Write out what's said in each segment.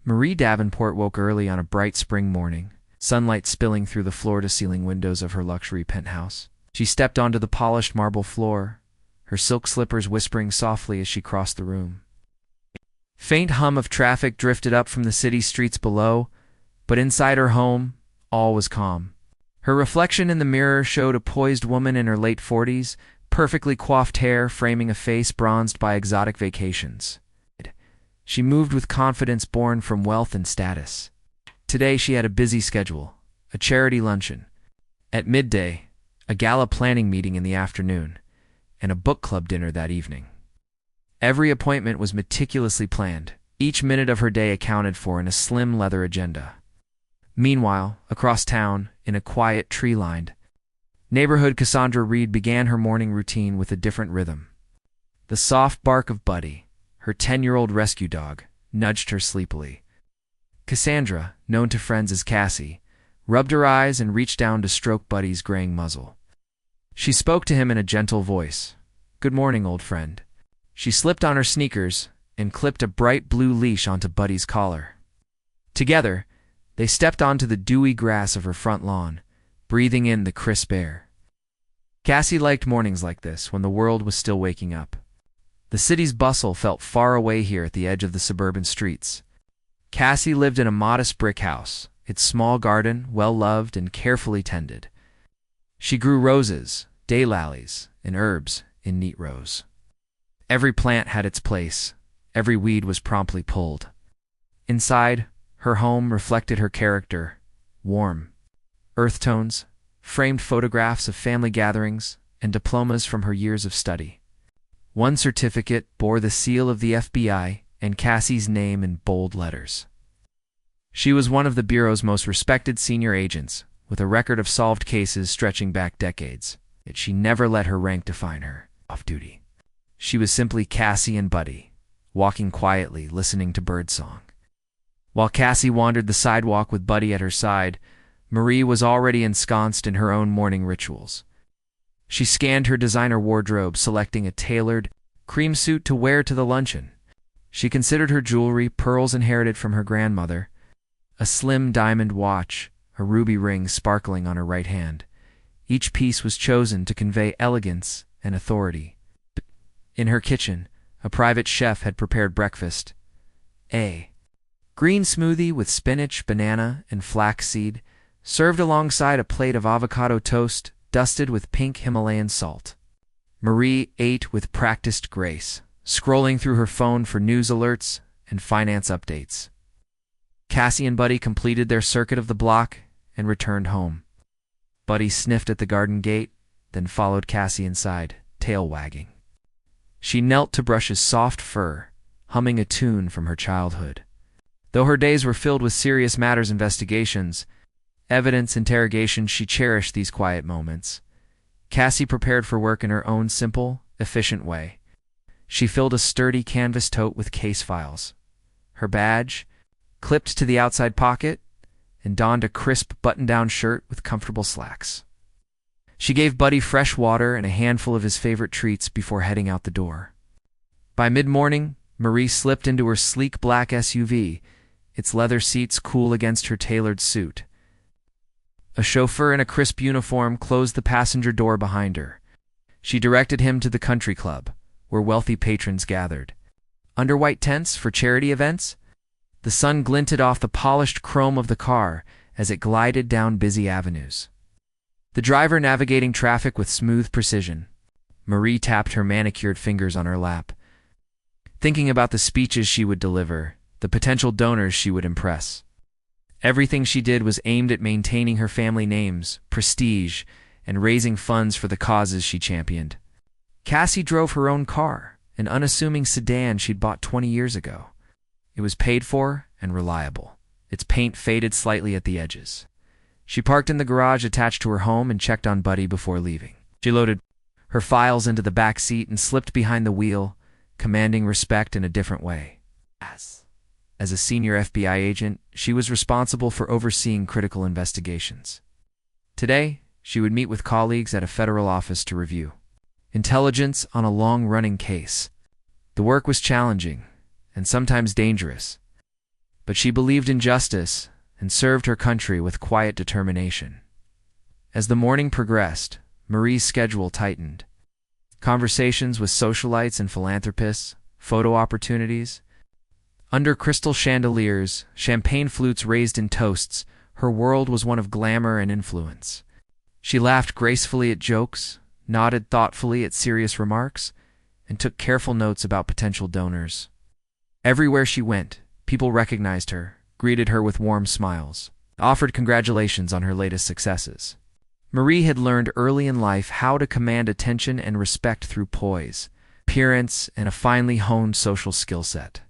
Marie Davenport woke early on a bright spring morning, sunlight spilling through the floor-to-ceiling windows of her luxury penthouse. She stepped onto the polished marble floor, her silk slippers whispering softly as she crossed the room. Faint hum of traffic drifted up from the city streets below, but inside her home, all was calm. Her reflection in the mirror showed a poised woman in her late 40s, perfectly coiffed hair framing a face bronzed by exotic vacations. She moved with confidence born from wealth and status. Today she had a busy schedule, a charity luncheon. At midday, a gala planning meeting in the afternoon, and a book club dinner that evening. Every appointment was meticulously planned, each minute of her day accounted for in a slim leather agenda. Meanwhile, across town, in a quiet, tree-lined neighborhood, Cassandra Reed began her morning routine with a different rhythm. The soft bark of Buddy, her 10-year-old rescue dog, nudged her sleepily. Cassandra, known to friends as Cassie, rubbed her eyes and reached down to stroke Buddy's graying muzzle. She spoke to him in a gentle voice. "Good morning, old friend." She slipped on her sneakers and clipped a bright blue leash onto Buddy's collar. Together, they stepped onto the dewy grass of her front lawn, breathing in the crisp air. Cassie liked mornings like this, when the world was still waking up. The city's bustle felt far away here at the edge of the suburban streets. Cassie lived in a modest brick house, its small garden well-loved and carefully tended. She grew roses, daylilies, and herbs in neat rows. Every plant had its place, every weed was promptly pulled. Inside, her home reflected her character, warm. Earth tones, framed photographs of family gatherings, and diplomas from her years of study. One certificate bore the seal of the FBI and Cassie's name in bold letters. She was one of the Bureau's most respected senior agents, with a record of solved cases stretching back decades. Yet she never let her rank define her. Off-duty, she was simply Cassie and Buddy, walking quietly, listening to birdsong. While Cassie wandered the sidewalk with Buddy at her side, Marie was already ensconced in her own morning rituals. She scanned her designer wardrobe, selecting a tailored cream suit to wear to the luncheon. She considered her jewelry, pearls inherited from her grandmother, a slim diamond watch, a ruby ring sparkling on her right hand. Each piece was chosen to convey elegance and authority. In her kitchen, a private chef had prepared breakfast. A green smoothie with spinach, banana, and flaxseed, served alongside a plate of avocado toast dusted with pink Himalayan salt. Marie ate with practiced grace, scrolling through her phone for news alerts and finance updates. Cassie and Buddy completed their circuit of the block and returned home. Buddy sniffed at the garden gate, then followed Cassie inside, tail wagging. She knelt to brush his soft fur, humming a tune from her childhood. Though her days were filled with serious matters investigations, evidence interrogations, she cherished these quiet moments. Cassie prepared for work in her own simple, efficient way. She filled a sturdy canvas tote with case files. Her badge, clipped to the outside pocket, and donned a crisp button-down shirt with comfortable slacks. She gave Buddy fresh water and a handful of his favorite treats before heading out the door. By mid-morning, Marie slipped into her sleek black SUV, its leather seats cool against her tailored suit. A chauffeur in a crisp uniform closed the passenger door behind her. She directed him to the country club, where wealthy patrons gathered. Under white tents for charity events, the sun glinted off the polished chrome of the car as it glided down busy avenues. The driver navigating traffic with smooth precision. Marie tapped her manicured fingers on her lap, thinking about the speeches she would deliver, the potential donors she would impress. Everything she did was aimed at maintaining her family names, prestige, and raising funds for the causes she championed. Cassie drove her own car, an unassuming sedan she'd bought 20 years ago. It was paid for and reliable. Its paint faded slightly at the edges. She parked in the garage attached to her home and checked on Buddy before leaving. She loaded her files into the back seat and slipped behind the wheel, commanding respect in a different way. As a senior FBI agent, she was responsible for overseeing critical investigations. Today, she would meet with colleagues at a federal office to review intelligence on a long-running case. The work was challenging and sometimes dangerous. but she believed in justice and served her country with quiet determination. As the morning progressed, Marie's schedule tightened. Conversations with socialites and philanthropists, photo opportunities. Under crystal chandeliers, champagne flutes raised in toasts, her world was one of glamour and influence. She laughed gracefully at jokes, nodded thoughtfully at serious remarks, and took careful notes about potential donors. Everywhere she went, people recognized her, greeted her with warm smiles, offered congratulations on her latest successes. Marie had learned early in life how to command attention and respect through poise, appearance, and a finely honed social skill set.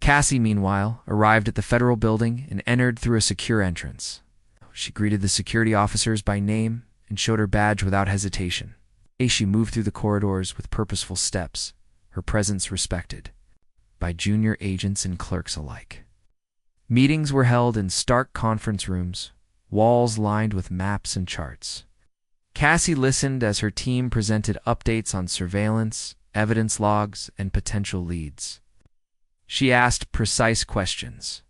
Cassie, meanwhile, arrived at the federal building and entered through a secure entrance. She greeted the security officers by name and showed her badge without hesitation. She moved through the corridors with purposeful steps, her presence respected by junior agents and clerks alike. Meetings were held in stark conference rooms, walls lined with maps and charts. Cassie listened as her team presented updates on surveillance, evidence logs, and potential leads. She asked precise questions,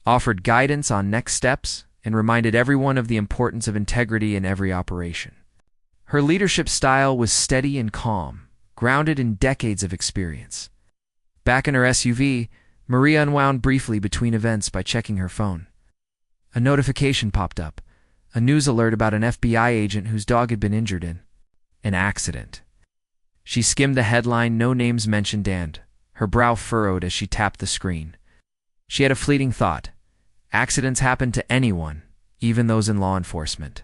offered guidance on next steps, and reminded everyone of the importance of integrity in every operation. Her leadership style was steady and calm, grounded in decades of experience. Back in her SUV, Maria unwound briefly between events by checking her phone. A notification popped up, a news alert about an FBI agent whose dog had been injured in an accident. She skimmed the headline, no names mentioned, and her brow furrowed as she tapped the screen. She had a fleeting thought. Accidents happen to anyone, even those in law enforcement.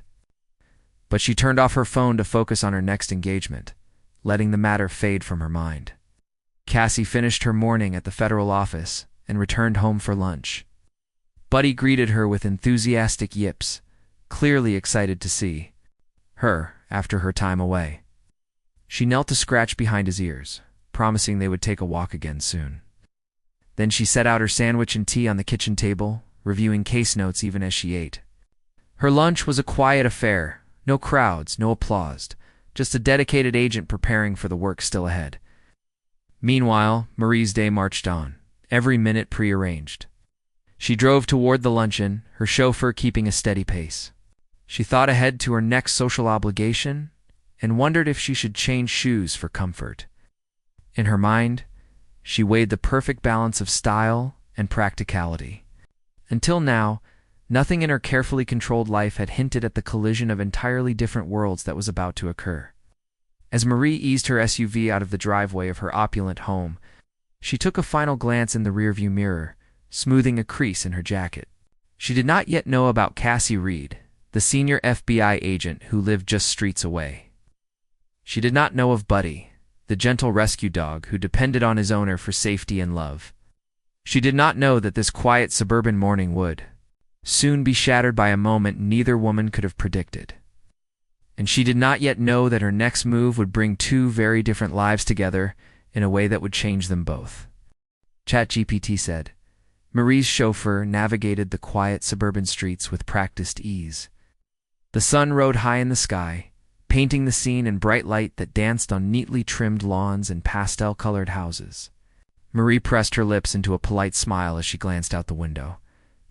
But she turned off her phone to focus on her next engagement, letting the matter fade from her mind. Cassie finished her morning at the federal office and returned home for lunch. Buddy greeted her with enthusiastic yips, clearly excited to see her after her time away. She knelt to scratch behind his ears, promising they would take a walk again soon. Then she set out her sandwich and tea on the kitchen table, reviewing case notes even as she ate. Her lunch was a quiet affair. No crowds, no applause, just a dedicated agent preparing for the work still ahead. Meanwhile, Marie's day marched on, every minute prearranged. She drove toward the luncheon, her chauffeur keeping a steady pace. She thought ahead to her next social obligation and wondered if she should change shoes for comfort. In her mind, she weighed the perfect balance of style and practicality. Until now, nothing in her carefully controlled life had hinted at the collision of entirely different worlds that was about to occur. As Marie eased her SUV out of the driveway of her opulent home, she took a final glance in the rearview mirror, smoothing a crease in her jacket. She did not yet know about Cassie Reed, the senior FBI agent who lived just streets away. She did not know of Buddy, the gentle rescue dog who depended on his owner for safety and love. She did not know that this quiet suburban morning would soon be shattered by a moment neither woman could have predicted. And she did not yet know that her next move would bring two very different lives together in a way that would change them both. ChatGPT said. Marie's chauffeur navigated the quiet suburban streets with practiced ease. The sun rode high in the sky, painting the scene in bright light that danced on neatly trimmed lawns and pastel-colored houses. Marie pressed her lips into a polite smile as she glanced out the window,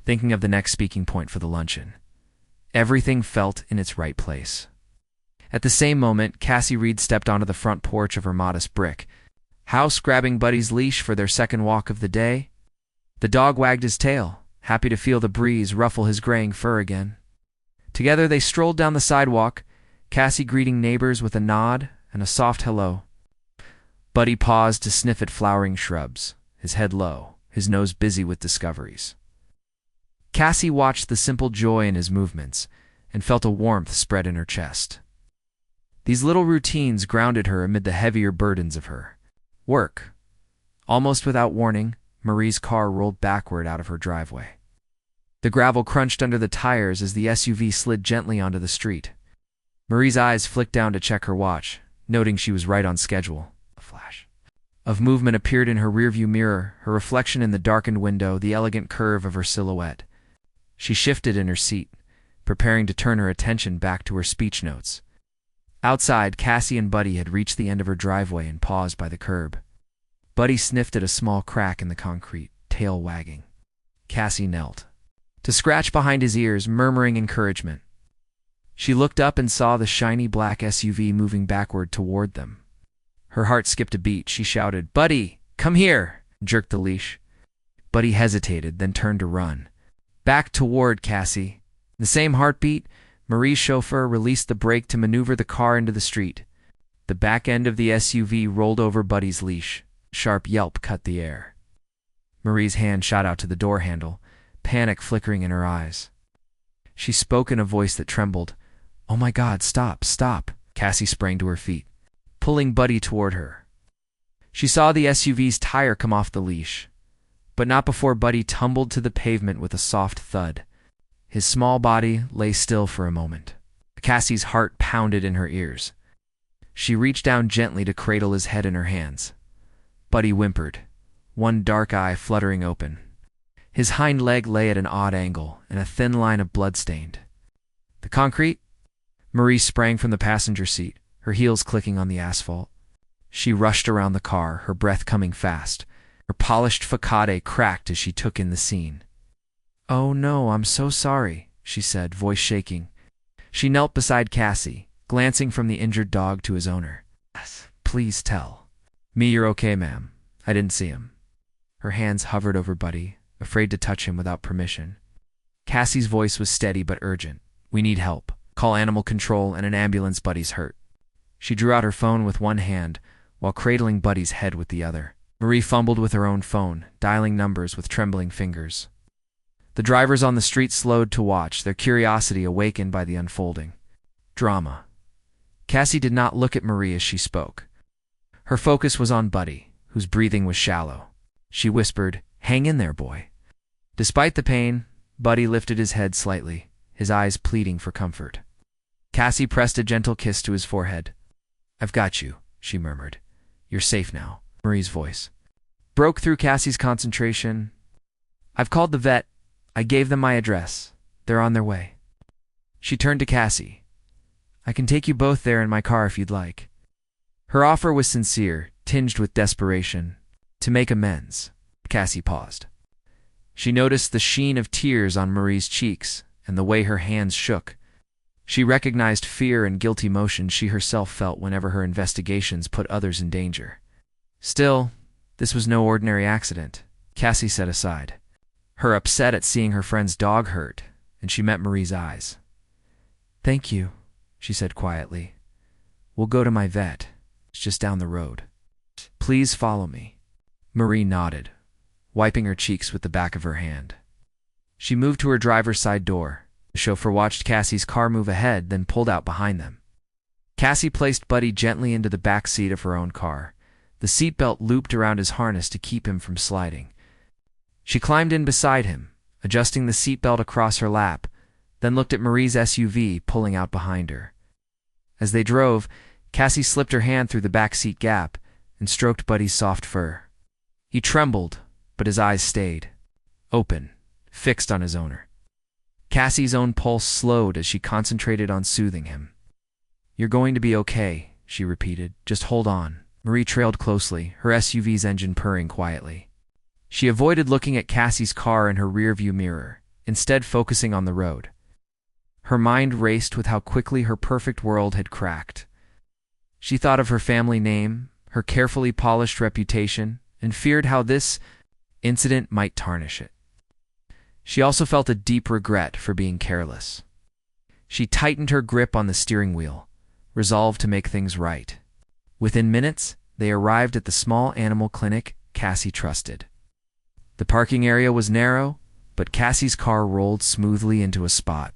thinking of the next speaking point for the luncheon. Everything felt in its right place. At the same moment, Cassie Reed stepped onto the front porch of her modest brick house, grabbing Buddy's leash for their second walk of the day. The dog wagged his tail, happy to feel the breeze ruffle his graying fur again. Together they strolled down the sidewalk, Cassie greeting neighbors with a nod and a soft hello. Buddy paused to sniff at flowering shrubs, his head low, his nose busy with discoveries. Cassie watched the simple joy in his movements and felt a warmth spread in her chest. These little routines grounded her amid the heavier burdens of her work. Almost without warning, Marie's car rolled backward out of her driveway. The gravel crunched under the tires as the SUV slid gently onto the street. Marie's eyes flicked down to check her watch, noting she was right on schedule. A flash of movement appeared in her rearview mirror, her reflection in the darkened window, the elegant curve of her silhouette. She shifted in her seat, preparing to turn her attention back to her speech notes. Outside, Cassie and Buddy had reached the end of her driveway and paused by the curb. Buddy sniffed at a small crack in the concrete, tail wagging. Cassie knelt to scratch behind his ears, murmuring encouragement. She looked up and saw the shiny black SUV moving backward toward them. Her heart skipped a beat. She shouted, "Buddy, come here!" Jerked the leash. Buddy hesitated, then turned to run back toward Cassie. The same heartbeat, Marie's chauffeur released the brake to maneuver the car into the street. The back end of the SUV rolled over Buddy's leash. A sharp yelp cut the air. Marie's hand shot out to the door handle, panic flickering in her eyes. She spoke in a voice that trembled. "Oh my God, stop, stop!" Cassie sprang to her feet, pulling Buddy toward her. She saw the SUV's tire come off the leash, but not before Buddy tumbled to the pavement with a soft thud. His small body lay still for a moment. Cassie's heart pounded in her ears. She reached down gently to cradle his head in her hands. Buddy whimpered, one dark eye fluttering open. His hind leg lay at an odd angle, and a thin line of blood stained. The concrete? Marie sprang from the passenger seat, her heels clicking on the asphalt. She rushed around the car, her breath coming fast. Her polished facade cracked as she took in the scene. "Oh no, I'm so sorry," she said, voice shaking. She knelt beside Cassie, glancing from the injured dog to his owner. "Yes, please tell me you're okay, ma'am. I didn't see him." Her hands hovered over Buddy, afraid to touch him without permission. Cassie's voice was steady but urgent. "We need help. Call animal control and an ambulance. Buddy's hurt." She drew out her phone with one hand, while cradling Buddy's head with the other. Marie fumbled with her own phone, dialing numbers with trembling fingers. The drivers on the street slowed to watch, their curiosity awakened by the unfolding drama. Cassie did not look at Marie as she spoke. Her focus was on Buddy, whose breathing was shallow. She whispered, "Hang in there, boy." Despite the pain, Buddy lifted his head slightly, his eyes pleading for comfort. Cassie pressed a gentle kiss to his forehead. "I've got you," she murmured. "You're safe now." Marie's voice broke through Cassie's concentration. "I've called the vet. I gave them my address. They're on their way." She turned to Cassie. "I can take you both there in my car if you'd like." Her offer was sincere, tinged with desperation. To make amends, Cassie paused. She noticed the sheen of tears on Marie's cheeks and the way her hands shook. She recognized fear and guilty emotions she herself felt whenever her investigations put others in danger. Still, this was no ordinary accident, Cassie set aside, her upset at seeing her friend's dog hurt, and she met Marie's eyes. "Thank you," she said quietly. "We'll go to my vet. It's just down the road. Please follow me." Marie nodded, wiping her cheeks with the back of her hand. She moved to her driver's side door. The chauffeur watched Cassie's car move ahead, then pulled out behind them. Cassie placed Buddy gently into the back seat of her own car, the seatbelt looped around his harness to keep him from sliding. She climbed in beside him, adjusting the seatbelt across her lap, then looked at Marie's SUV pulling out behind her. As they drove, Cassie slipped her hand through the back seat gap and stroked Buddy's soft fur. He trembled, but his eyes stayed, open, fixed on his owner. Cassie's own pulse slowed as she concentrated on soothing him. "You're going to be okay," she repeated. "Just hold on." Marie trailed closely, her SUV's engine purring quietly. She avoided looking at Cassie's car in her rearview mirror, instead focusing on the road. Her mind raced with how quickly her perfect world had cracked. She thought of her family name, her carefully polished reputation, and feared how this incident might tarnish it. She also felt a deep regret for being careless. She tightened her grip on the steering wheel, resolved to make things right. Within minutes, they arrived at the small animal clinic Cassie trusted. The parking area was narrow, but Cassie's car rolled smoothly into a spot.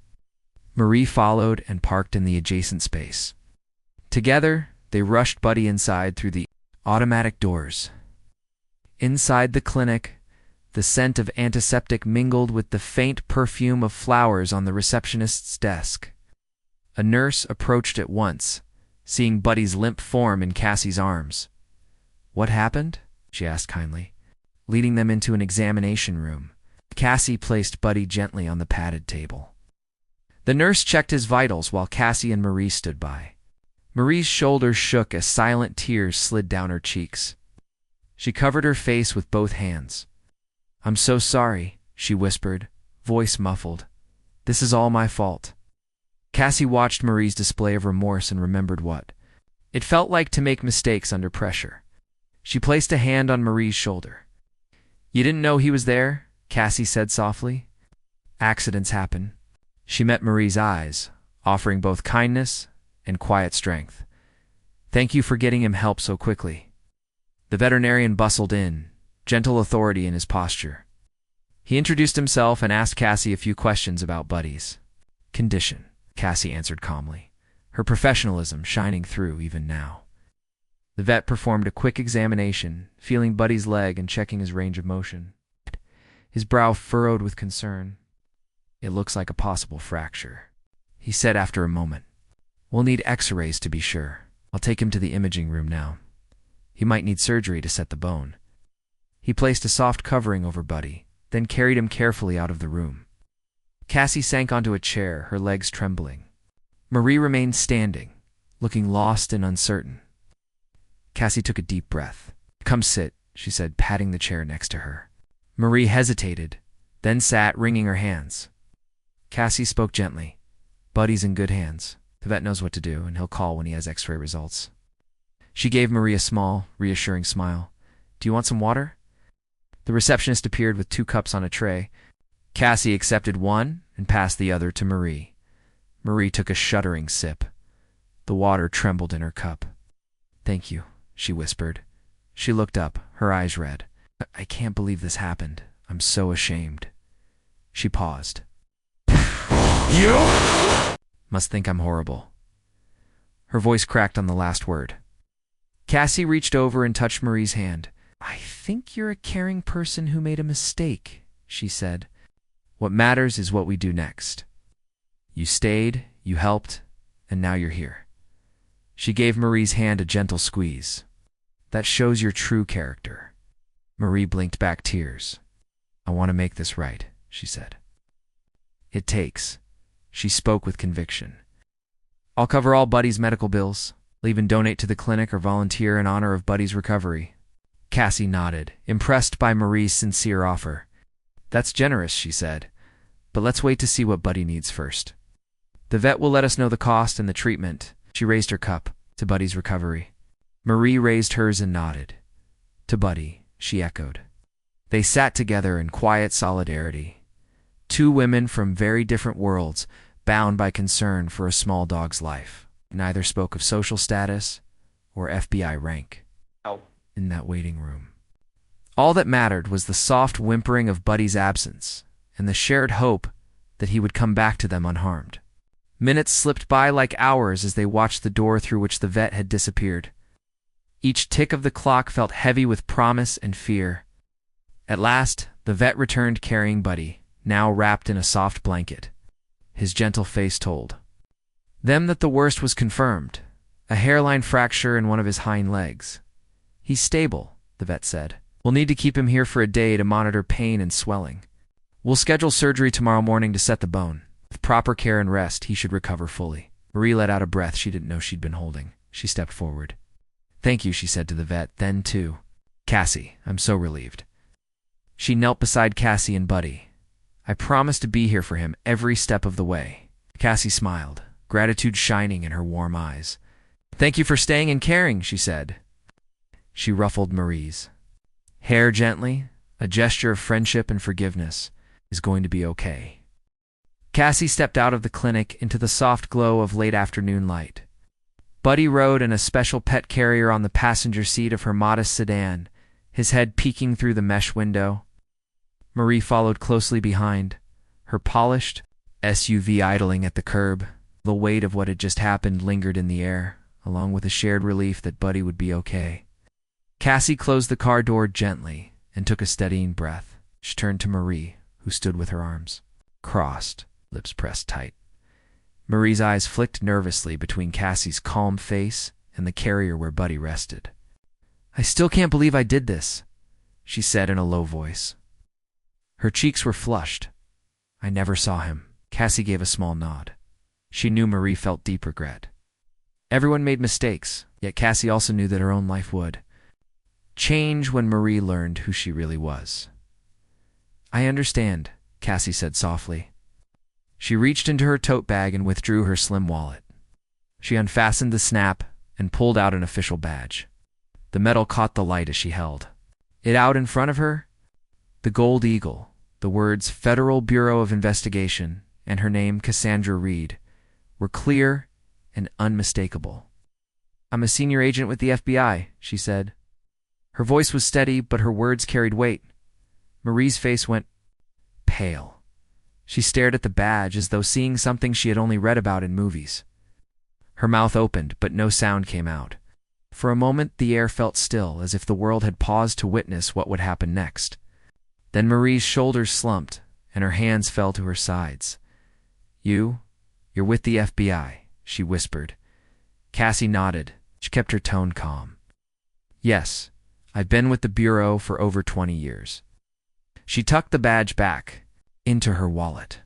Marie followed and parked in the adjacent space. Together, they rushed Buddy inside through the automatic doors. Inside the clinic, the scent of antiseptic mingled with the faint perfume of flowers on the receptionist's desk. A nurse approached at once, seeing Buddy's limp form in Cassie's arms. "What happened?" she asked kindly, leading them into an examination room. Cassie placed Buddy gently on the padded table. The nurse checked his vitals while Cassie and Marie stood by. Marie's shoulders shook as silent tears slid down her cheeks. She covered her face with both hands. "I'm so sorry," she whispered, voice muffled. This is all my fault. Cassie watched Marie's display of remorse and remembered what it felt like to make mistakes under pressure. She placed a hand on Marie's shoulder. You didn't know he was there? Cassie said softly. Accidents happen. She met Marie's eyes, offering both kindness and quiet strength. Thank you for getting him help so quickly. The veterinarian bustled in, gentle authority in his posture. He introduced himself and asked Cassie a few questions about Buddy's condition. Cassie answered calmly, her professionalism shining through even now. The vet performed a quick examination, feeling Buddy's leg and checking his range of motion. His brow furrowed with concern. It looks like a possible fracture, he said after a moment. We'll need x-rays to be sure. I'll take him to the imaging room now. He might need surgery to set the bone. He placed a soft covering over Buddy, then carried him carefully out of the room. Cassie sank onto a chair, her legs trembling. Marie remained standing, looking lost and uncertain. Cassie took a deep breath. Come sit, she said, patting the chair next to her. Marie hesitated, then sat, wringing her hands. Cassie spoke gently. Buddy's in good hands. The vet knows what to do, and he'll call when he has x-ray results. She gave Marie a small, reassuring smile. Do you want some water? The receptionist appeared with 2 cups on a tray. Cassie accepted one and passed the other to Marie. Marie took a shuddering sip. The water trembled in her cup. Thank you, she whispered. She looked up, her eyes red. I can't believe this happened. I'm so ashamed. She paused. You must think I'm horrible. Her voice cracked on the last word. Cassie reached over and touched Marie's hand. I think you're a caring person who made a mistake, she said. What matters is what we do next. You stayed, you helped, and now you're here. She gave Marie's hand a gentle squeeze. That shows your true character. Marie blinked back tears. I want to make this right, she said. It takes. She spoke with conviction. I'll cover all Buddy's medical bills. I'll even donate to the clinic or volunteer in honor of Buddy's recovery. Cassie nodded, impressed by Marie's sincere offer. That's generous, she said. But let's wait to see what Buddy needs first. The vet will let us know the cost and the treatment. She raised her cup. To Buddy's recovery. Marie raised hers and nodded. To Buddy, she echoed. They sat together in quiet solidarity. 2 women from very different worlds, bound by concern for a small dog's life. Neither spoke of social status or FBI rank. In that waiting room. All that mattered was the soft whimpering of Buddy's absence and the shared hope that he would come back to them unharmed. Minutes slipped by like hours as they watched the door through which the vet had disappeared. Each tick of the clock felt heavy with promise and fear. At last, the vet returned carrying Buddy, now wrapped in a soft blanket. His gentle face told them that the worst was confirmed, a hairline fracture in one of his hind legs. He's stable, the vet said. We'll need to keep him here for a day to monitor pain and swelling. We'll schedule surgery tomorrow morning to set the bone. With proper care and rest, he should recover fully. Marie let out a breath she didn't know she'd been holding. She stepped forward. Thank you, she said to the vet, then to Cassie. I'm so relieved. She knelt beside Cassie and Buddy. I promise to be here for him every step of the way. Cassie smiled, gratitude shining in her warm eyes. Thank you for staying and caring, she said. She ruffled Marie's hair gently, a gesture of friendship and forgiveness. Is going to be okay. Cassie stepped out of the clinic into the soft glow of late afternoon light. Buddy rode in a special pet carrier on the passenger seat of her modest sedan, his head peeking through the mesh window. Marie followed closely behind, her polished SUV idling at the curb. The weight of what had just happened lingered in the air, along with a shared relief that Buddy would be okay. Cassie closed the car door gently and took a steadying breath. She turned to Marie, who stood with her arms crossed, lips pressed tight. Marie's eyes flicked nervously between Cassie's calm face and the carrier where Buddy rested. I still can't believe I did this, she said in a low voice. Her cheeks were flushed. I never saw him. Cassie gave a small nod. She knew Marie felt deep regret. Everyone made mistakes, yet Cassie also knew that her own life would change when Marie learned who she really was. I understand, Cassie said softly. She reached into her tote bag and withdrew her slim wallet. She unfastened the snap and pulled out an official badge. The metal caught the light as she held it out in front of her. The gold eagle, the words Federal Bureau of Investigation, and her name Cassandra Reed were clear and unmistakable. "I'm a senior agent with the FBI," she said. Her voice was steady, but her words carried weight. Marie's face went pale. She stared at the badge as though seeing something she had only read about in movies. Her mouth opened, but no sound came out. For a moment, the air felt still, as if the world had paused to witness what would happen next. Then Marie's shoulders slumped, and her hands fell to her sides. You're with the FBI," she whispered. Cassie nodded. She kept her tone calm. "Yes, I've been with the Bureau for over 20 years. She tucked the badge back into her wallet.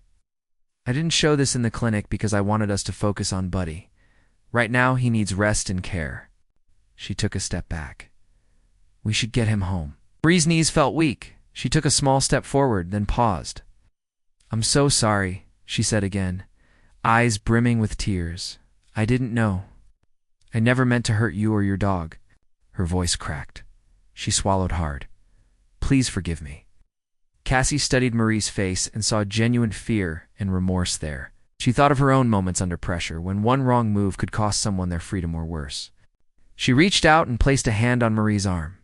"I didn't show this in the clinic because I wanted us to focus on Buddy. Right now, he needs rest and care." She took a step back. "We should get him home." Marie's knees felt weak. She took a small step forward, then paused. "I'm so sorry," she said again, eyes brimming with tears. "I didn't know. I never meant to hurt you or your dog." Her voice cracked. She swallowed hard. "Please forgive me." Cassie studied Marie's face and saw genuine fear and remorse there. She thought of her own moments under pressure, when one wrong move could cost someone their freedom or worse. She reached out and placed a hand on Marie's arm.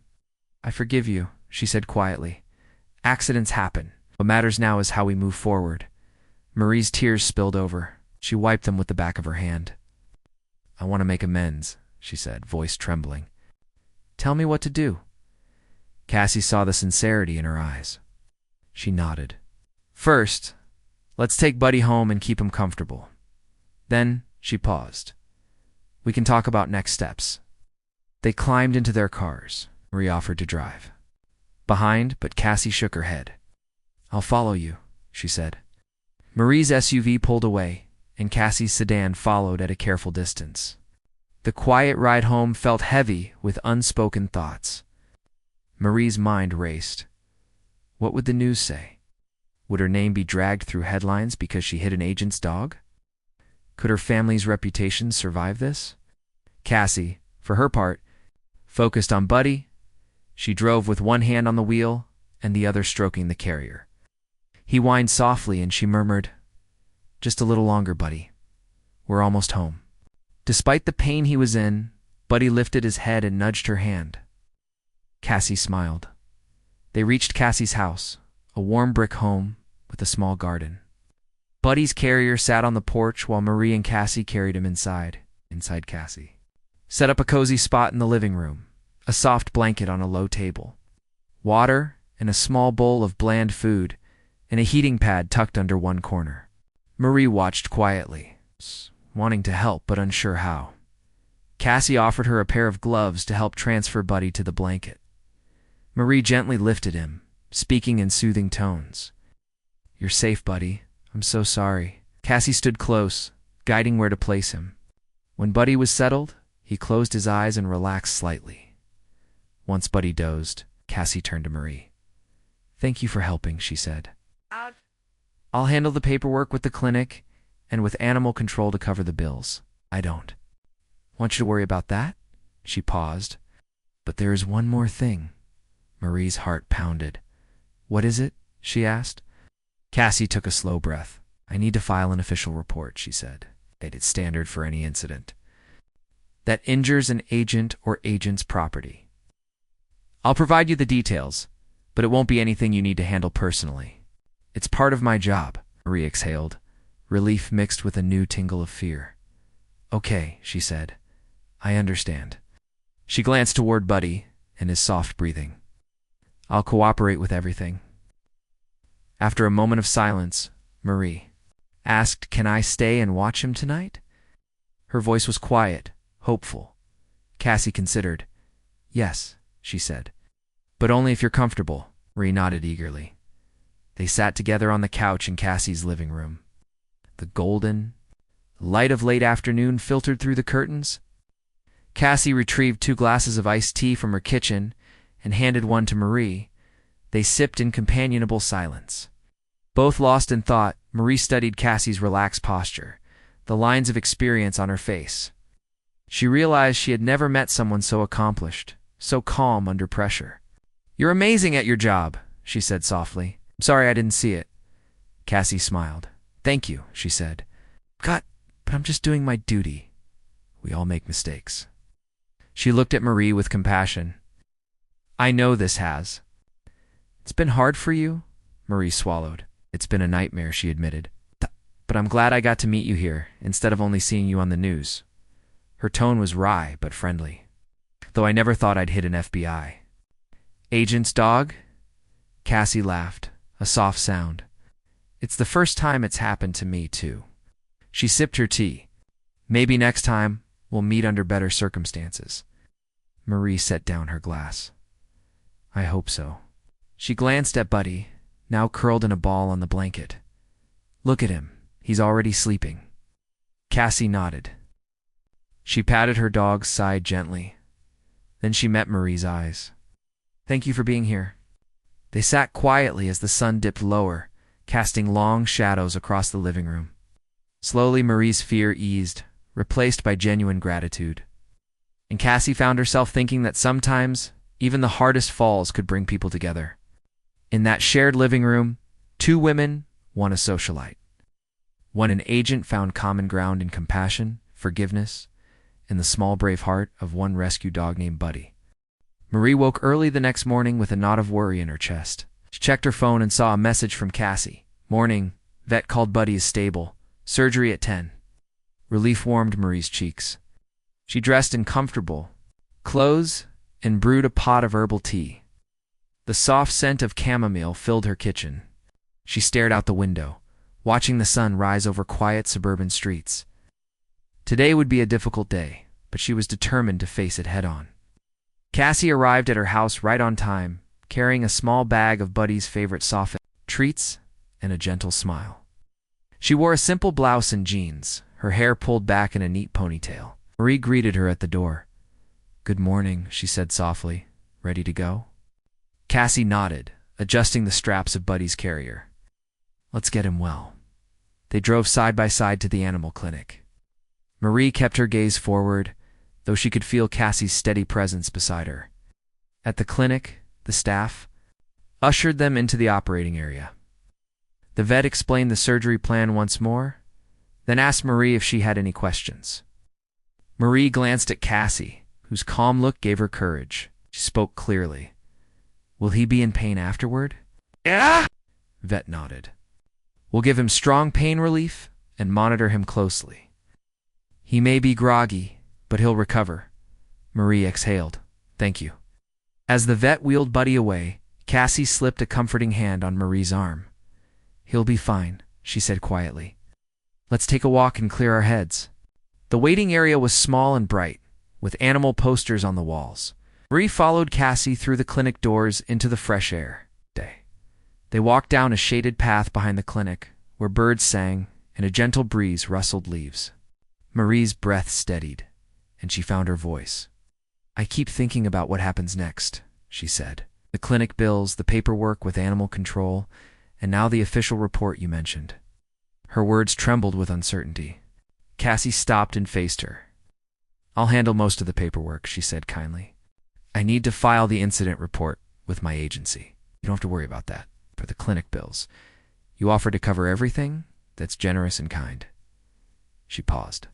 "I forgive you," she said quietly. "Accidents happen. What matters now is how we move forward." Marie's tears spilled over. She wiped them with the back of her hand. "I want to make amends," she said, voice trembling. "Tell me what to do." Cassie saw the sincerity in her eyes. She nodded. "First, let's take Buddy home and keep him comfortable." Then she paused. "We can talk about next steps." They climbed into their cars. Marie offered to drive behind, but Cassie shook her head. "I'll follow you," she said. Marie's SUV pulled away, and Cassie's sedan followed at a careful distance. The quiet ride home felt heavy with unspoken thoughts. Marie's mind raced. What would the news say? Would her name be dragged through headlines because she hit an agent's dog? Could her family's reputation survive this? Cassie, for her part, focused on Buddy. She drove with one hand on the wheel and the other stroking the carrier. He whined softly and she murmured, "Just a little longer, Buddy. We're almost home." Despite the pain he was in, Buddy lifted his head and nudged her hand. Cassie smiled. They reached Cassie's house, a warm brick home with a small garden. Buddy's carrier sat on the porch while Marie and Cassie carried him inside Cassie. Set up a cozy spot in the living room, a soft blanket on a low table, water and a small bowl of bland food, and a heating pad tucked under one corner. Marie watched quietly, wanting to help but unsure how. Cassie offered her a pair of gloves to help transfer Buddy to the blanket. Marie gently lifted him, speaking in soothing tones. "You're safe, Buddy. I'm so sorry." Cassie stood close, guiding where to place him. When Buddy was settled, he closed his eyes and relaxed slightly. Once Buddy dozed, Cassie turned to Marie. "Thank you for helping," she said. "I'll handle the paperwork with the clinic and with animal control to cover the bills. I don't want you to worry about that." She paused. "But there is one more thing." Marie's heart pounded. "What is it?" she asked. Cassie took a slow breath. "I need to file an official report," she said. "It's standard for any incident that injures an agent or agent's property. I'll provide you the details, but it won't be anything you need to handle personally. It's part of my job." Marie exhaled, relief mixed with a new tingle of fear. "Okay," she said. "I understand." She glanced toward Buddy and his soft breathing. "I'll cooperate with everything." After a moment of silence, Marie asked, "Can I stay and watch him tonight?" Her voice was quiet, hopeful. Cassie considered. "Yes," she said. "But only if you're comfortable." Marie nodded eagerly. They sat together on the couch in Cassie's living room. The golden light of late afternoon filtered through the curtains. Cassie retrieved 2 glasses of iced tea from her kitchen and handed one to Marie. They sipped in companionable silence. Both lost in thought, Marie studied Cassie's relaxed posture, the lines of experience on her face. She realized she had never met someone so accomplished, so calm under pressure. "You're amazing at your job," she said softly. "I'm sorry I didn't see it." Cassie smiled. "Thank you," she said. "God, but I'm just doing my duty. We all make mistakes." She looked at Marie with compassion. "I know this has." "It's been hard for you?" Marie swallowed. "It's been a nightmare," she admitted. "But I'm glad I got to meet you here, instead of only seeing you on the news." Her tone was wry but friendly. "Though I never thought I'd hit an FBI. Agent's dog?" Cassie laughed, a soft sound. "It's the first time it's happened to me, too." She sipped her tea. "Maybe next time we'll meet under better circumstances." Marie set down her glass. "I hope so." She glanced at Buddy, now curled in a ball on the blanket. "Look at him. He's already sleeping." Cassie nodded. She patted her dog's side gently. Then she met Marie's eyes. "Thank you for being here." They sat quietly as the sun dipped lower, casting long shadows across the living room. Slowly Marie's fear eased, replaced by genuine gratitude. And Cassie found herself thinking that sometimes even the hardest falls could bring people together. In that shared living room, two women, one a socialite. One an agent found common ground in compassion, forgiveness, and the small brave heart of one rescue dog named Buddy. Marie woke early the next morning with a knot of worry in her chest. She checked her phone and saw a message from Cassie. "Morning. Vet called Buddy is stable. Surgery at 10. Relief warmed Marie's cheeks. She dressed in comfortable clothes and brewed a pot of herbal tea. The soft scent of chamomile filled her kitchen. She stared out the window, watching the sun rise over quiet suburban streets. Today would be a difficult day, but she was determined to face it head-on. Cassie arrived at her house right on time, carrying a small bag of Buddy's favorite soft treats and a gentle smile. She wore a simple blouse and jeans, her hair pulled back in a neat ponytail. Marie greeted her at the door. "Good morning," she said softly. "Ready to go?" Cassie nodded, adjusting the straps of Buddy's carrier. "Let's get him well." They drove side by side to the animal clinic. Marie kept her gaze forward, though she could feel Cassie's steady presence beside her. At the clinic, the staff ushered them into the operating area. The vet explained the surgery plan once more, then asked Marie if she had any questions. Marie glanced at Cassie, whose calm look gave her courage. She spoke clearly. "Will he be in pain afterward?" "Yeah." Vet nodded. "We'll give him strong pain relief and monitor him closely. He may be groggy, but he'll recover." Marie exhaled. "Thank you." As the vet wheeled Buddy away, Cassie slipped a comforting hand on Marie's arm. "He'll be fine," she said quietly. "Let's take a walk and clear our heads." The waiting area was small and bright, with animal posters on the walls. Marie followed Cassie through the clinic doors into the fresh air. They walked down a shaded path behind the clinic, where birds sang and a gentle breeze rustled leaves. Marie's breath steadied, and she found her voice. "I keep thinking about what happens next," she said. "The clinic bills, the paperwork with animal control, and now the official report you mentioned." Her words trembled with uncertainty. Cassie stopped and faced her. "I'll handle most of the paperwork," she said kindly. "I need to file the incident report with my agency. You don't have to worry about that. For the clinic bills, you offer to cover everything? That's generous and kind." She paused.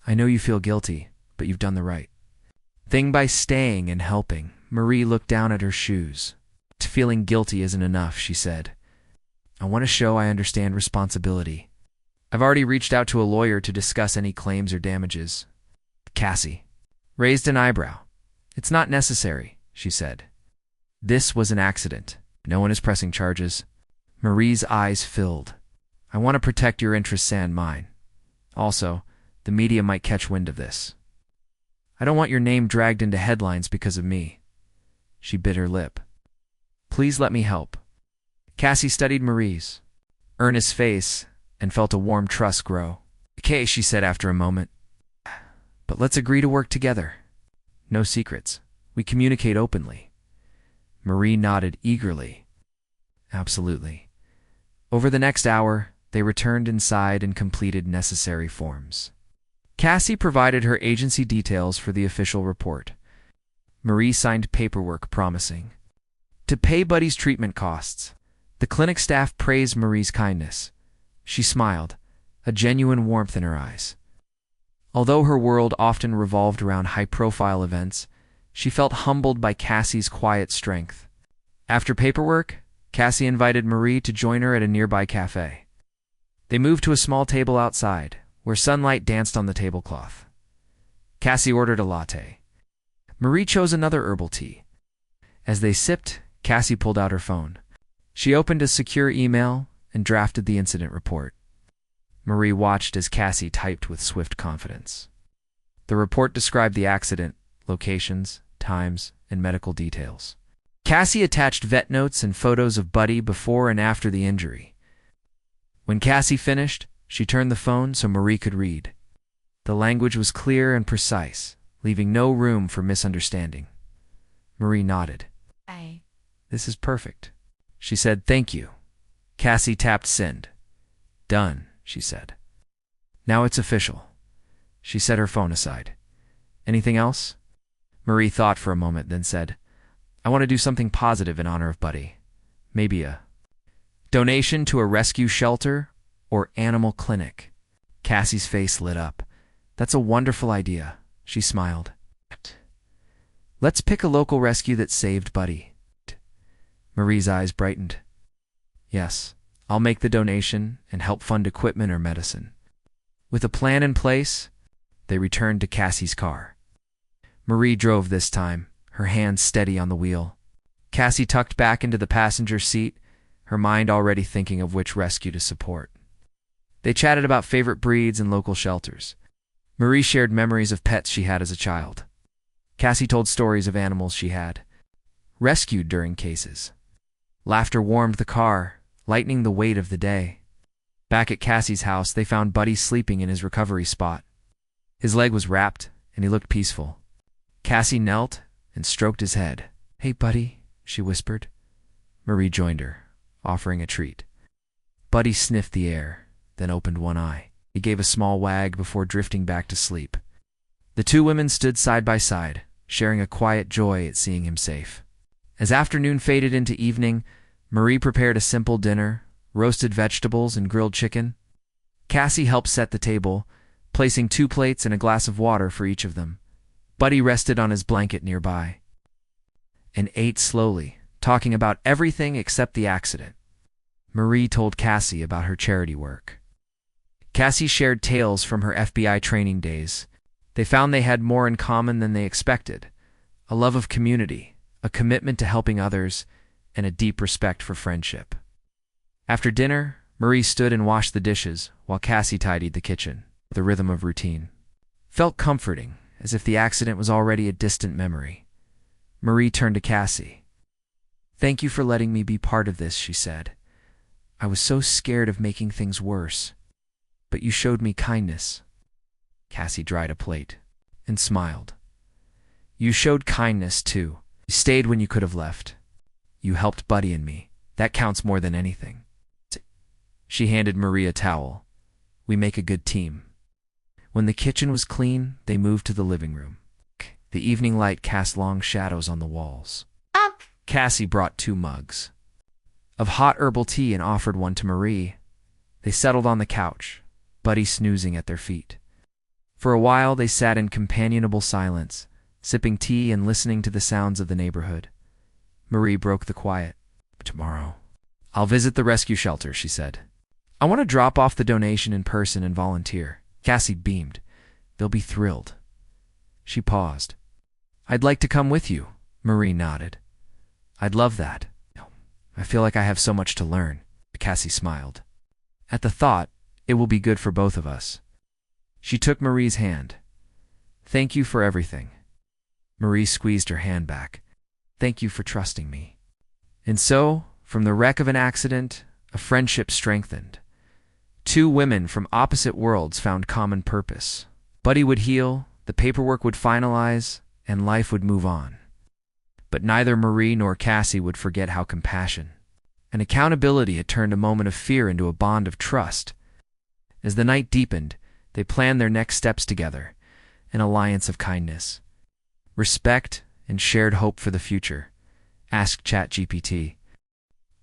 "I know you feel guilty, but you've done the right thing by staying and helping." Marie looked down at her shoes. "Feeling guilty isn't enough," she said. "I want to show I understand responsibility. I've already reached out to a lawyer to discuss any claims or damages." Cassie raised an eyebrow. "It's not necessary," she said. "This was an accident. No one is pressing charges." Marie's eyes filled. "I want to protect your interests and mine. Also, the media might catch wind of this. I don't want your name dragged into headlines because of me." She bit her lip. "Please let me help." Cassie studied Marie's earnest face and felt a warm trust grow. "Okay," she said after a moment. "But let's agree to work together. No secrets. We communicate openly." Marie nodded eagerly. "Absolutely. Over the next hour, they returned inside and completed necessary forms. Cassie provided her agency details for the official report. Marie signed paperwork promising to pay Buddy's treatment costs. The clinic staff praised Marie's kindness. She smiled, a genuine warmth in her eyes. Although her world often revolved around high-profile events, she felt humbled by Cassie's quiet strength. After paperwork, Cassie invited Marie to join her at a nearby cafe. They moved to a small table outside, where sunlight danced on the tablecloth. Cassie ordered a latte. Marie chose another herbal tea. As they sipped, Cassie pulled out her phone. She opened a secure email and drafted the incident report. Marie watched as Cassie typed with swift confidence. The report described the accident, locations, times, and medical details. Cassie attached vet notes and photos of Buddy before and after the injury. When Cassie finished, she turned the phone so Marie could read. The language was clear and precise, leaving no room for misunderstanding. Marie nodded. This is perfect. She said, "Thank you." Cassie tapped send. "Done," she said. "Now it's official." She set her phone aside. "Anything else?" Marie thought for a moment, then said, "I want to do something positive in honor of Buddy. Maybe a donation to a rescue shelter or animal clinic." Cassie's face lit up. "That's a wonderful idea," she smiled. "Let's pick a local rescue that saved Buddy." Marie's eyes brightened. "Yes, I'll make the donation and help fund equipment or medicine." With a plan in place, they returned to Cassie's car. Marie drove this time, her hands steady on the wheel. Cassie tucked back into the passenger seat, her mind already thinking of which rescue to support. They chatted about favorite breeds and local shelters. Marie shared memories of pets she had as a child. Cassie told stories of animals she had rescued during cases. Laughter warmed the car, lightening the weight of the day. Back at Cassie's house, they found Buddy sleeping in his recovery spot. His leg was wrapped, and he looked peaceful. Cassie knelt and stroked his head. "Hey, Buddy," she whispered. Marie joined her, offering a treat. Buddy sniffed the air, then opened one eye. He gave a small wag before drifting back to sleep. The two women stood side by side, sharing a quiet joy at seeing him safe. As afternoon faded into evening, Marie prepared a simple dinner, roasted vegetables and grilled chicken. Cassie helped set the table, placing 2 plates and a glass of water for each of them. Buddy rested on his blanket nearby and ate slowly, talking about everything except the accident. Marie told Cassie about her charity work. Cassie shared tales from her FBI training days. They found they had more in common than they expected: a love of community, a commitment to helping others, and a deep respect for friendship. After dinner, Marie stood and washed the dishes while Cassie tidied the kitchen. The rhythm of routine felt comforting, as if the accident was already a distant memory. Marie turned to Cassie. "Thank you for letting me be part of this," she said. "I was so scared of making things worse, but you showed me kindness." Cassie dried a plate and smiled. "You showed kindness, too. You stayed when you could have left. You helped Buddy and me. That counts more than anything." She handed Marie a towel. "We make a good team." When the kitchen was clean, they moved to the living room. The evening light cast long shadows on the walls. Cassie brought 2 mugs of hot herbal tea and offered one to Marie. They settled on the couch, Buddy snoozing at their feet. For a while, they sat in companionable silence, sipping tea and listening to the sounds of the neighborhood. Marie broke the quiet. "Tomorrow, I'll visit the rescue shelter," she said. "I want to drop off the donation in person and volunteer." Cassie beamed. "They'll be thrilled." She paused. "I'd like to come with you," Marie nodded. "I'd love that. I feel like I have so much to learn." Cassie smiled. At the thought, it will be good for both of us. She took Marie's hand. "Thank you for everything." Marie squeezed her hand back. "Thank you for trusting me." And so, from the wreck of an accident, a friendship strengthened. 2 women from opposite worlds found common purpose. Buddy would heal, the paperwork would finalize, and life would move on. But neither Marie nor Cassie would forget how compassion and accountability had turned a moment of fear into a bond of trust. As the night deepened, they planned their next steps together, an alliance of kindness, respect, and shared hope for the future. Ask ChatGPT.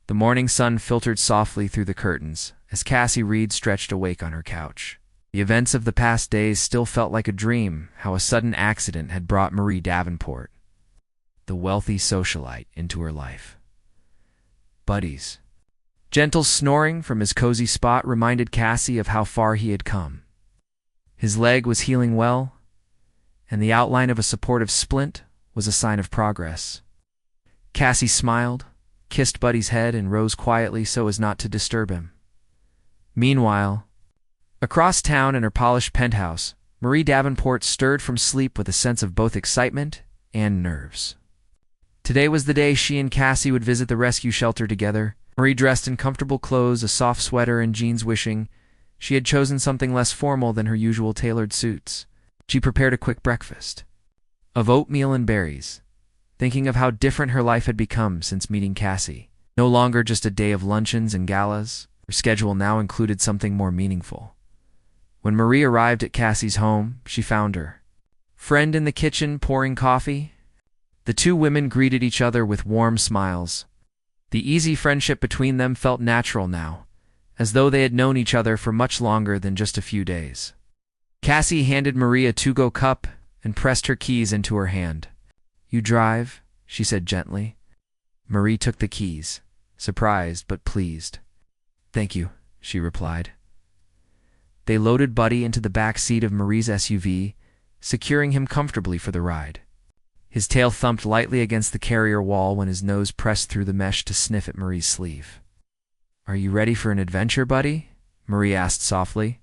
The morning sun filtered softly through the curtains as Cassie Reed stretched awake on her couch. The events of the past days still felt like a dream, how a sudden accident had brought Marie Davenport, the wealthy socialite, into her life. Buddies. Gentle snoring from his cozy spot reminded Cassie of how far he had come. His leg was healing well, and the outline of a supportive splint was a sign of progress. Cassie smiled, kissed Buddy's head, and rose quietly so as not to disturb him. Meanwhile, across town in her polished penthouse, Marie Davenport stirred from sleep with a sense of both excitement and nerves. Today was the day she and Cassie would visit the rescue shelter together. Marie dressed in comfortable clothes, a soft sweater, and jeans, wishing she had chosen something less formal than her usual tailored suits. She prepared a quick breakfast of oatmeal and berries, thinking of how different her life had become since meeting Cassie. No longer just a day of luncheons and galas, her schedule now included something more meaningful. When Marie arrived at Cassie's home, she found her friend in the kitchen pouring coffee. The two women greeted each other with warm smiles. The easy friendship between them felt natural now, as though they had known each other for much longer than just a few days. Cassie handed Marie a to-go cup and pressed her keys into her hand. "You drive," she said gently. Marie took the keys, surprised but pleased. "Thank you," she replied. They loaded Buddy into the back seat of Marie's SUV, securing him comfortably for the ride. His tail thumped lightly against the carrier wall when his nose pressed through the mesh to sniff at Marie's sleeve. "Are you ready for an adventure, Buddy?" Marie asked softly.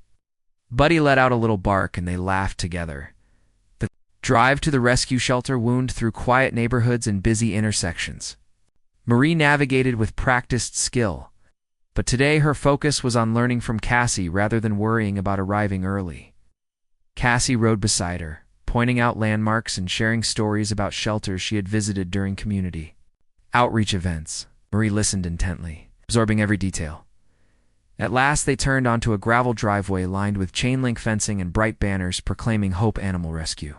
Buddy let out a little bark and they laughed together. The drive to the rescue shelter wound through quiet neighborhoods and busy intersections. Marie navigated with practiced skill, but today her focus was on learning from Cassie rather than worrying about arriving early. Cassie rode beside her, pointing out landmarks and sharing stories about shelters she had visited during community outreach events. Marie listened intently, absorbing every detail. At last they turned onto a gravel driveway lined with chain-link fencing and bright banners proclaiming Hope Animal Rescue.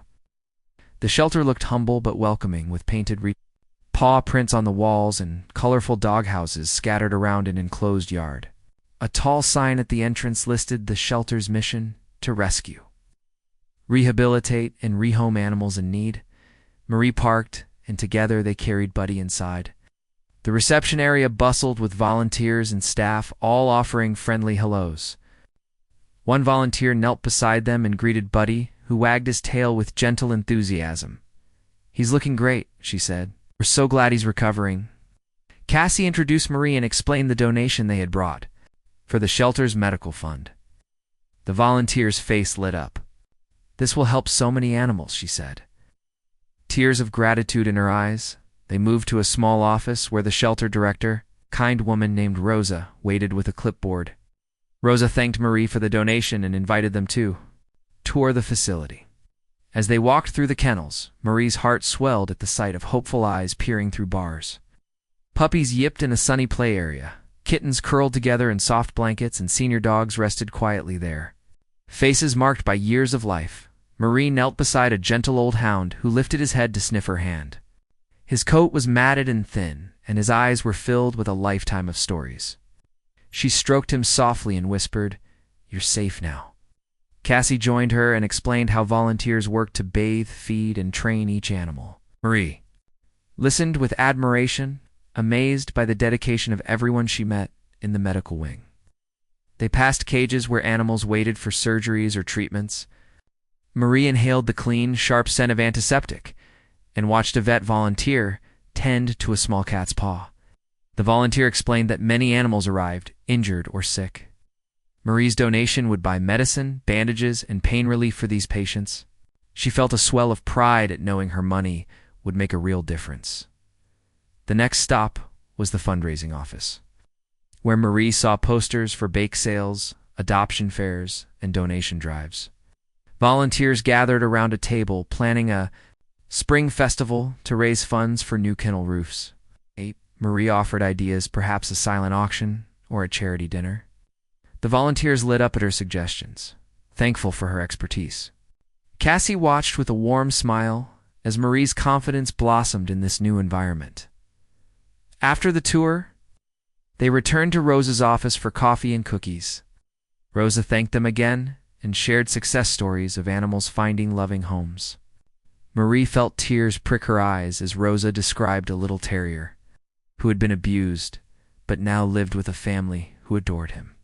The shelter looked humble but welcoming, with painted paw prints on the walls and colorful doghouses scattered around an enclosed yard. A tall sign at the entrance listed the shelter's mission: to rescue, rehabilitate, and rehome animals in need. Marie parked, and together they carried Buddy inside. The reception area bustled with volunteers and staff, all offering friendly hellos. One volunteer knelt beside them and greeted Buddy, who wagged his tail with gentle enthusiasm. "He's looking great," she said. "We're so glad he's recovering." Cassie introduced Marie and explained the donation they had brought for the shelter's medical fund. The volunteer's face lit up. "This will help so many animals," she said. Tears of gratitude in her eyes, they moved to a small office where the shelter director, a kind woman named Rosa, waited with a clipboard. Rosa thanked Marie for the donation and invited them to tour the facility. As they walked through the kennels, Marie's heart swelled at the sight of hopeful eyes peering through bars. Puppies yipped in a sunny play area, kittens curled together in soft blankets, and senior dogs rested quietly there. Faces marked by years of life. Marie knelt beside a gentle old hound who lifted his head to sniff her hand. His coat was matted and thin, and his eyes were filled with a lifetime of stories. She stroked him softly and whispered, "You're safe now." Cassie joined her and explained how volunteers work to bathe, feed, and train each animal. Marie listened with admiration, amazed by the dedication of everyone she met in the medical wing. They passed cages where animals waited for surgeries or treatments. Marie inhaled the clean, sharp scent of antiseptic and watched a vet volunteer tend to a small cat's paw. The volunteer explained that many animals arrived, injured or sick. Marie's donation would buy medicine, bandages, and pain relief for these patients. She felt a swell of pride at knowing her money would make a real difference. The next stop was the fundraising office, where Marie saw posters for bake sales, adoption fairs, and donation drives. Volunteers gathered around a table planning a spring festival to raise funds for new kennel roofs. Marie offered ideas, perhaps a silent auction or a charity dinner. The volunteers lit up at her suggestions, thankful for her expertise. Cassie watched with a warm smile as Marie's confidence blossomed in this new environment. After the tour, they returned to Rosa's office for coffee and cookies. Rosa thanked them again and shared success stories of animals finding loving homes. Marie felt tears prick her eyes as Rosa described a little terrier who had been abused but now lived with a family who adored him.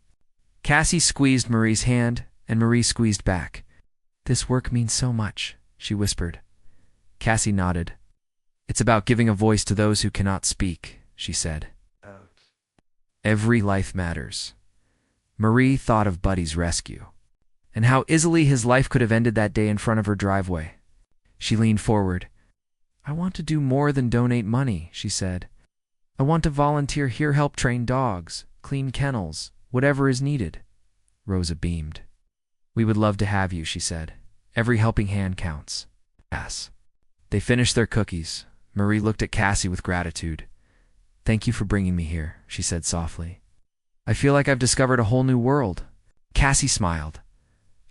Cassie squeezed Marie's hand, and Marie squeezed back. "This work means so much," she whispered. Cassie nodded. "It's about giving a voice to those who cannot speak," she said. Every life matters. Marie thought of Buddy's rescue, and how easily his life could have ended that day in front of her driveway. She leaned forward. "I want to do more than donate money," she said. "I want to volunteer here, help train dogs, clean kennels, whatever is needed." Rosa beamed. "We would love to have you," she said. "Every helping hand counts." Yes. They finished their cookies. Marie looked at Cassie with gratitude. "Thank you for bringing me here," she said softly. "I feel like I've discovered a whole new world." Cassie smiled.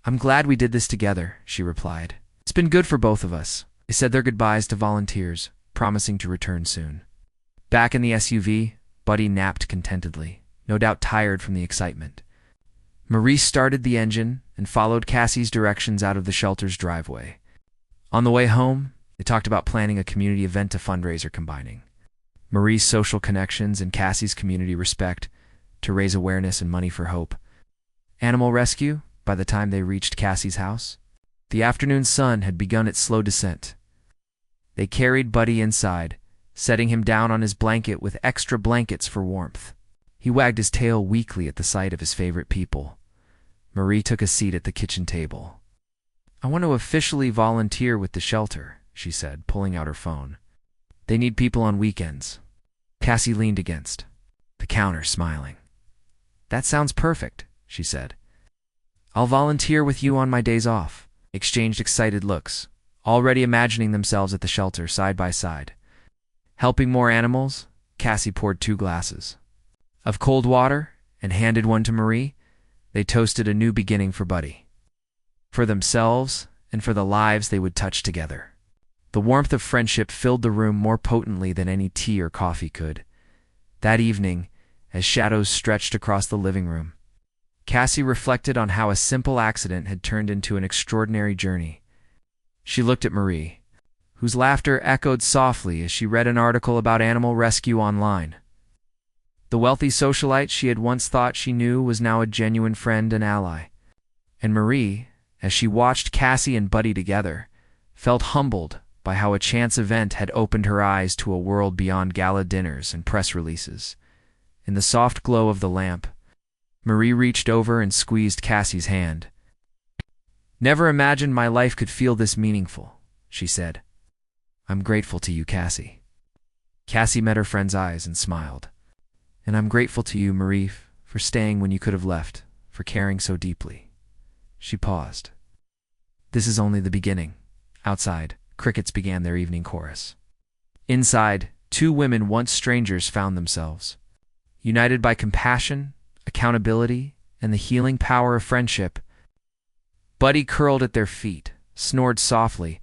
"I'm glad we did this together," she replied. "It's been good for both of us." They said their goodbyes to volunteers, promising to return soon. Back in the SUV, Buddy napped contentedly, no doubt tired from the excitement. Marie started the engine and followed Cassie's directions out of the shelter's driveway. On the way home, they talked about planning a community event to fundraiser, combining Marie's social connections and Cassie's community respect to raise awareness and money for hope. Animal rescue. By the time they reached Cassie's house, the afternoon sun had begun its slow descent. They carried Buddy inside, setting him down on his blanket with extra blankets for warmth. He wagged his tail weakly at the sight of his favorite people. Marie took a seat at the kitchen table. "I want to officially volunteer with the shelter," she said, pulling out her phone. "They need people on weekends." Cassie leaned against the counter, smiling. "That sounds perfect," she said. "I'll volunteer with you on my days off." Exchanged excited looks, already imagining themselves at the shelter side by side. Helping more animals, Cassie poured 2 glasses of cold water and handed one to Marie. They toasted a new beginning for Buddy, for themselves, and for the lives they would touch together. The warmth of friendship filled the room more potently than any tea or coffee could. That evening, as shadows stretched across the living room, Cassie reflected on how a simple accident had turned into an extraordinary journey. She looked at Marie, whose laughter echoed softly as she read an article about animal rescue online. The wealthy socialite she had once thought she knew was now a genuine friend and ally. And Marie, as she watched Cassie and Buddy together, felt humbled by how a chance event had opened her eyes to a world beyond gala dinners and press releases. In the soft glow of the lamp, Marie reached over and squeezed Cassie's hand. "Never imagined my life could feel this meaningful," she said. "I'm grateful to you, Cassie." Cassie met her friend's eyes and smiled. "And I'm grateful to you, Marie, for staying when you could have left, for caring so deeply." She paused. This is only the beginning. Outside, crickets began their evening chorus. Inside, 2 women once strangers found themselves. United by compassion, accountability, and the healing power of friendship, Buddy curled at their feet, snored softly,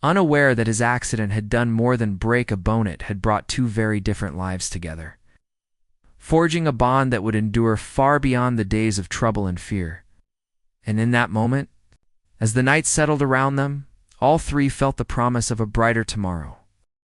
unaware that his accident had done more than break a bone. It had brought 2 very different lives together, forging a bond that would endure far beyond the days of trouble and fear. And in that moment, as the night settled around them, all 3 felt the promise of a brighter tomorrow.